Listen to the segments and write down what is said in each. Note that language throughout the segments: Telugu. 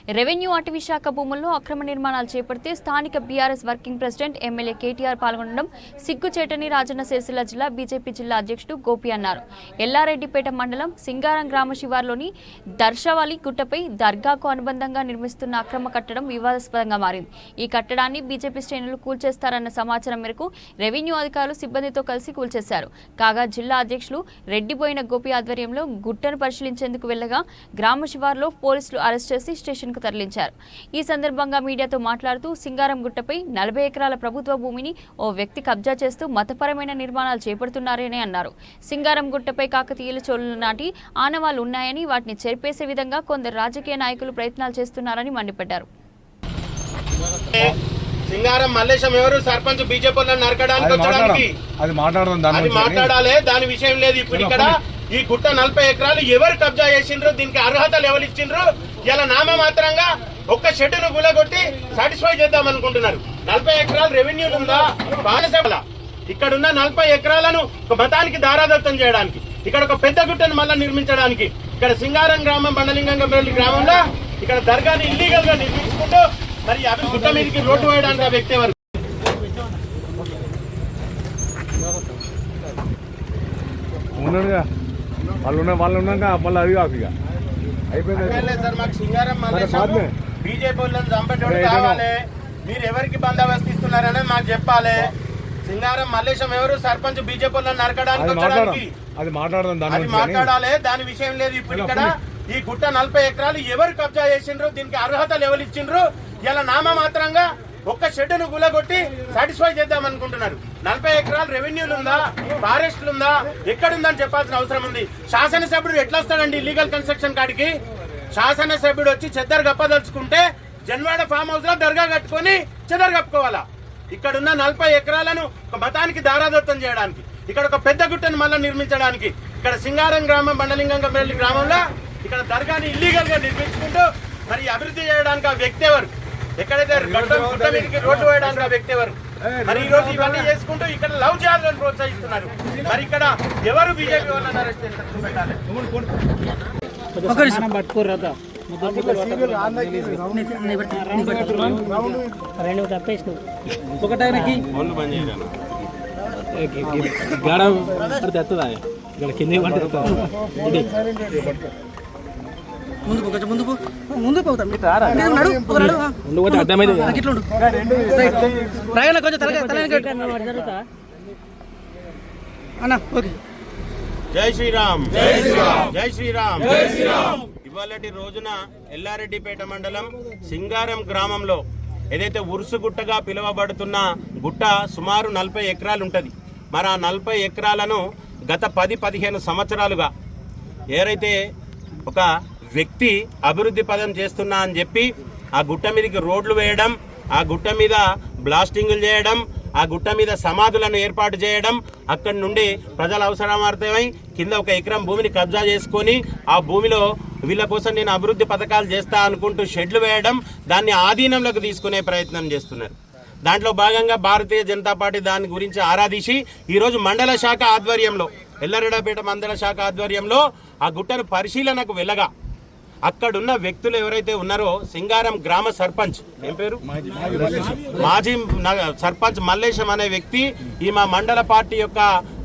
రెవెన్యూ అటవీ శాఖ భూముల్లో అక్రమ నిర్మాణాలు చేపడితే స్థానిక BRS working president MLA KTR పాల్గొనడం సిగ్గుచేటని రాజన్న సిరిసిల్ల జిల్లా బీజేపీ జిల్లా అధ్యక్షుడు గోపి అన్నారు. ఎల్లారెడ్డిపేట మండలం సింగారం గ్రామ శివార్లోని దర్శవాలి గుట్టపై దర్గాకు అనుబంధంగా నిర్మిస్తున్న అక్రమ కట్టడం వివాదాస్పదంగా మారింది. ఈ కట్టడాన్ని బీజేపీ శ్రేణులు కూల్చేస్తారన్న సమాచారం మేరకు రెవెన్యూ అధికారులు సిబ్బందితో కలిసి కూల్చేశారు. కాగా జిల్లా అధ్యక్షులు రెడ్డిపోయిన గోపి ఆధ్వర్యంలో గుట్టను పరిశీలించేందుకు వెళ్లగా గ్రామ శివార్లో పోలీసులు అరెస్ట్ చేసి స్టేషన్కు తరలించారు. ఈ సందర్భంగా మీడియాతో మాట్లాడుతూ సింగారం గుట్టపై 40 ఎకరాల ప్రభుత్వ భూమిని ఓ వ్యక్తి కబ్జా చేస్తూ మతపరమైన నిర్మాణాలు చేపడుతున్నారని అన్నారు. సింగారం గుట్టపై కాకతీయుల చోళుల నాటి ఆనవాళ్లు ఉన్నాయని వాటిని చెరిపేసే విధంగా కొందరు రాజకీయ నాయకులు ప్రయత్నాలు చేస్తున్నారని మండిపడ్డారు. సింగారం మల్లేశం ఎవరు సర్పంచ్ బీజేపీ నరకడానికి వచ్చడానికి అది మాట్లాడాలి. దాని విషయం లేదు. ఇప్పుడు ఇక్కడ ఈ గుట్ట 40 ఎకరాలు ఎవరు కబ్జా చేసిండ్రు, దీనికి అర్హతలు ఎవరు ఇచ్చిండ్రు, ఇలా నామమాత్రంగా ఒక్క షెడ్డును గులగొట్టి సాటిస్ఫై చేద్దాం అనుకుంటున్నారు. 40 ఎకరాలు రెవెన్యూలు ఉందా? పాలసభల ఇక్కడున్న 40 ఎకరాలను ఒక మతానికి దారాదత్తం చేయడానికి, ఇక్కడ ఒక పెద్ద గుట్టను మళ్ళా నిర్మించడానికి, ఇక్కడ సింగారం గ్రామం బండలింగంపల్లి గ్రామంలో ఇక్కడ దర్గాని ఇల్లీగల్ గా నిర్మించుకుంటూ మరి అవి గుట్ట మీదకి రోడ్డు వేయడానికి ఆ వ్యక్తి ఎవరు? వాళ్ళు ఉన్నాక మళ్ళీ అవి కాదు ఇక అయిపోయింది సార్. మాకు సింగారం బీజేపీ వాళ్ళని చంపేటోడు కావాలి. మీరు ఎవరికి బందోబస్తు ఇస్తున్నారనేది మాకు చెప్పాలి. సింగారం మల్లేశం ఎవరు సర్పంచ్ బీజేపీ వాళ్ళని నరకడానికి వచ్చడానికి అది మాట్లాడాలి. దాని విషయం లేదు. ఇప్పుడు ఇక్కడ ఈ గుట్ట 40 ఎకరాలు ఎవరు కబ్జా చేసిండ్రు, దీనికి అర్హతలు ఎవరు ఇచ్చిండ్రు, ఇలా నామమాత్రంగా ఒక్క షెడ్డును గులగొట్టి సాటిస్ఫై చేద్దాం అనుకుంటున్నారు. 40 ఎకరాలు రెవెన్యూలు ఉందా, ఫారెస్ట్లు ఉందా, ఎక్కడుందని చెప్పాల్సిన అవసరం ఉంది. శాసనసభ్యుడు ఎట్లా వస్తాడండి ఇల్లీగల్ కన్స్ట్రక్షన్ కాడికి? శాసనసభ్యుడు వచ్చి చెద్దరు గప్పదలుచుకుంటే జన్వాడ ఫామ్ హౌస్ లో దర్గా కట్టుకుని చెదరు కప్పుకోవాలా? ఇక్కడున్న 40 ఎకరాలను ఒక మతానికి దారాదత్తం చేయడానికి, ఇక్కడ ఒక పెద్ద గుట్టను మళ్ళా నిర్మించడానికి, ఇక్కడ సింగారం గ్రామం బండలింగంపల్లి గ్రామంలో ఇక్కడ దర్గాని ఇల్లీగల్ గా నిర్మించుకుంటూ మరి అభివృద్ధి చేయడానికి ఆ వ్యక్తి ఎవరు? ఎక్కడైతే గుట్ట మీదకి రోడ్డు వేయడానికి ఆ వ్యక్తి ఎవరు? మరి ఈ రోజు ఇవన్నీ చేసుకుంటూ ఇక్కడ లవ్ జిహాద్లను ప్రోత్సహిస్తున్నారు. మరి ఇక్కడ ఎవరు బీజేపీ వాళ్ళని అరెస్ట్ చేస్తారు? చూపెట్టాలి. ముందుకు జై శ్రీరామ్, జై శ్రీరామ్. ఇవాళటి రోజున ఎల్లారెడ్డిపేట మండలం సింగారం గ్రామంలో ఏదైతే ఉరుసుగుట్టగా పిలువబడుతున్న గుట్ట సుమారు 40 ఎకరాలు ఉంటుంది. మరి ఆ 40 ఎకరాలను గత 10-15 సంవత్సరాలుగా ఏదైతే ఒక వ్యక్తి అభివృద్ధి పదం చేస్తున్నా అని చెప్పి ఆ గుట్ట మీదకి రోడ్లు వేయడం, ఆ గుట్ట మీద బ్లాస్టింగులు చేయడం, ఆ గుట్ట మీద సమాధులను ఏర్పాటు చేయడం, అక్కడి నుండి ప్రజల అవసరమార్థమై కింద 1 ఎకరం భూమిని కబ్జా చేసుకొని ఆ భూమిలో వీళ్ళ కోసం నేను అభివృద్ధి పథకాలు చేస్తా అనుకుంటూ షెడ్లు వేయడం, దాన్ని ఆధీనంలోకి తీసుకునే ప్రయత్నం చేస్తున్నారు. దాంట్లో భాగంగా భారతీయ జనతా పార్టీ దాని గురించి ఆరాధించి ఈరోజు మండల శాఖ ఆధ్వర్యంలో ఎల్లారెడ్డిపేట మండల శాఖ ఆధ్వర్యంలో ఆ గుట్టను పరిశీలనకు వెళ్ళగా అక్కడున్న వ్యక్తులు ఎవరైతే ఉన్నారో సింగారం గ్రామ సర్పంచ్, ఏం పేరు, మాజీ సర్పంచ్ మల్లేశం అనే వ్యక్తి ఈ మా మండల పార్టీ యొక్క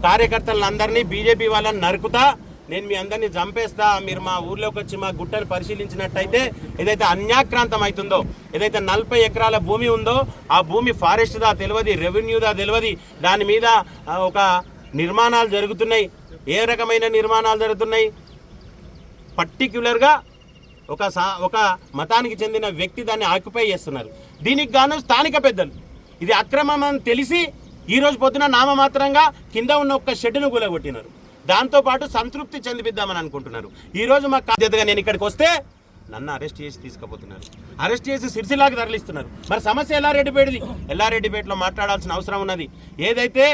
కార్యకర్తలందరినీ బీజేపీ వాళ్ళని నరుకుతా, నేను మీ అందరినీ చంపేస్తా, మీరు మా ఊర్లోకి వచ్చి మా గుట్టను పరిశీలించినట్టయితే ఏదైతే అన్యాక్రాంతం అవుతుందో, ఏదైతే 40 ఎకరాల భూమి ఉందో ఆ భూమి ఫారెస్ట్దా తెలియదు, రెవెన్యూదా తెలియదు, దాని మీద ఒక నిర్మాణాలు జరుగుతున్నాయి. ఏ రకమైన నిర్మాణాలు జరుగుతున్నాయి? పర్టిక్యులర్గా ఒక మతానికి చెందిన వ్యక్తి దాన్ని ఆక్యుపై చేస్తున్నారు. దీనికి గాను స్థానిక పెద్దలు ఇది అక్రమం అని తెలిసి ఈరోజు పొద్దున నామమాత్రంగా కింద ఉన్న ఒక్క షెడ్డును కూలగొట్టినారు. దాంతోపాటు సంతృప్తి చెందిపిద్దామని అనుకుంటున్నారు. ఈరోజు మాకు బాధ్యతగా నేను ఇక్కడికి వస్తే నన్ను అరెస్ట్ చేసి తీసుకుపోతున్నారు, అరెస్ట్ చేసి సిరిసిల్లాకి తరలిస్తున్నారు. మరి సమస్య ఎల్లారెడ్డిపేటది. ఎల్లారెడ్డిపేటలో మాట్లాడాల్సిన అవసరం ఉన్నది. ఏదైతే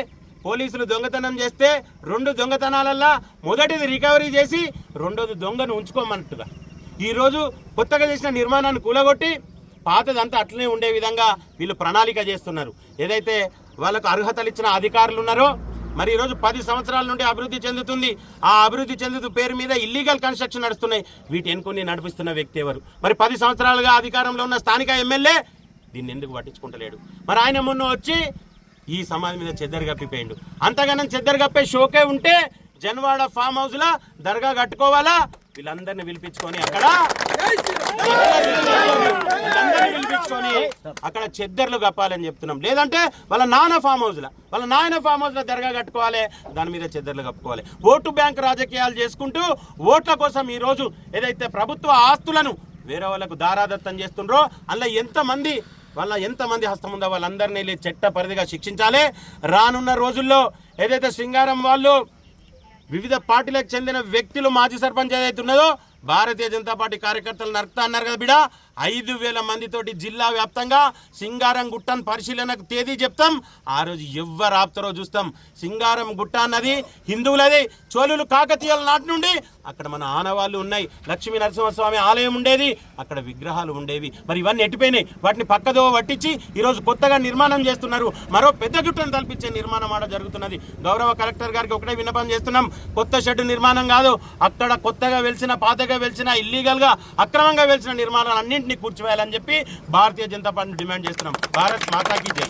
పోలీసులు దొంగతనం చేస్తే 2 దొంగతనాలల్లా మొదటిది రికవరీ చేసి రెండోది దొంగను ఉంచుకోమన్నట్టుగా ఈరోజు కొత్తగా చేసిన నిర్మాణాన్ని కూలగొట్టి పాతదంతా అట్లనే ఉండే విధంగా వీళ్ళు ప్రణాళిక చేస్తున్నారు. ఏదైతే వాళ్ళకు అర్హతలు ఇచ్చిన అధికారులు ఉన్నారో మరి ఈరోజు 10 సంవత్సరాల నుండి అభివృద్ధి చెందుతుంది. ఆ అభివృద్ధి చెందుతూ పేరు మీద ఇల్లీగల్ కన్స్ట్రక్షన్ నడుస్తున్నాయి. వీటి ఎన్నుకొని నడిపిస్తున్న వ్యక్తి ఎవరు? మరి 10 సంవత్సరాలుగా అధికారంలో ఉన్న స్థానిక ఎమ్మెల్యే దీన్ని ఎందుకు పట్టించుకుంటలేడు? మరి ఆయన మొన్న వచ్చి ఈ సమాధి మీద చెద్దరు కప్పిపోయిండు. అంతగానం చెద్దరు కప్పే షోకే ఉంటే జన్వాడ ఫామ్ హౌస్ లా దర్గా కట్టుకోవాలా? వీళ్ళందరినీ పిలిపించుకొని అక్కడ చెద్దర్లు కప్పాలని చెప్తున్నాం. లేదంటే వాళ్ళ నాయన ఫామ్ హౌస్ లా దర్గా కట్టుకోవాలి, దాని మీద చెద్దర్లు కప్పుకోవాలి. ఓటు బ్యాంక్ రాజకీయాలు చేసుకుంటూ ఓట్ల కోసం ఈ రోజు ఏదైతే ప్రభుత్వ ఆస్తులను వేరే వాళ్ళకు దారాదత్తం చేస్తుండ్రో అందులో ఎంతమంది హస్తం ఉందో వాళ్ళందరినీ చట్ట పరిధిగా శిక్షించాలి. రానున్న రోజుల్లో ఏదైతే సింగారం వాళ్ళు వివిధ పార్టీలకు చెందిన వ్యక్తులు మాజీ సర్పంచ్ ఏదైతే ఉన్నదో భారతీయ జనతా పార్టీ కార్యకర్తలు నడుపుతా అన్నారు కదా బిడ, 5,000 మందితోటి జిల్లా వ్యాప్తంగా సింగారం గుట్టను పరిశీలనకు తేదీ చెప్తాం. ఆ రోజు ఎవ్వరు ఆపుతారో చూస్తాం. సింగారం గుట్ట అన్నది హిందువులది. చోళులు కాకతీయుల నాటి నుండి అక్కడ మన ఆనవాళ్ళు ఉన్నాయి. లక్ష్మీ నరసింహస్వామి ఆలయం ఉండేది, అక్కడ విగ్రహాలు ఉండేవి. మరి ఇవన్నీ ఎట్టిపోయినాయి. వాటిని పక్కదో పట్టించి ఈరోజు కొత్తగా నిర్మాణం చేస్తున్నారు. మరో పెద్ద గుట్టను తలపించే నిర్మాణం ఆడ జరుగుతున్నది. గౌరవ కలెక్టర్ గారికి ఒకటే విన్నపం చేస్తున్నాం, కొత్త షెడ్ నిర్మాణం కాదు, అక్కడ కొత్తగా వెలిసిన పాతగా వెలిసిన ఇల్లీగల్ గా అక్రమంగా వెలిసిన నిర్మాణాలు అన్నింటినీ కూర్చివేయాలని చెప్పి భారతీయ జనతా పార్టీ డిమాండ్ చేస్తున్నాం. భారత్ మాతాకి జై.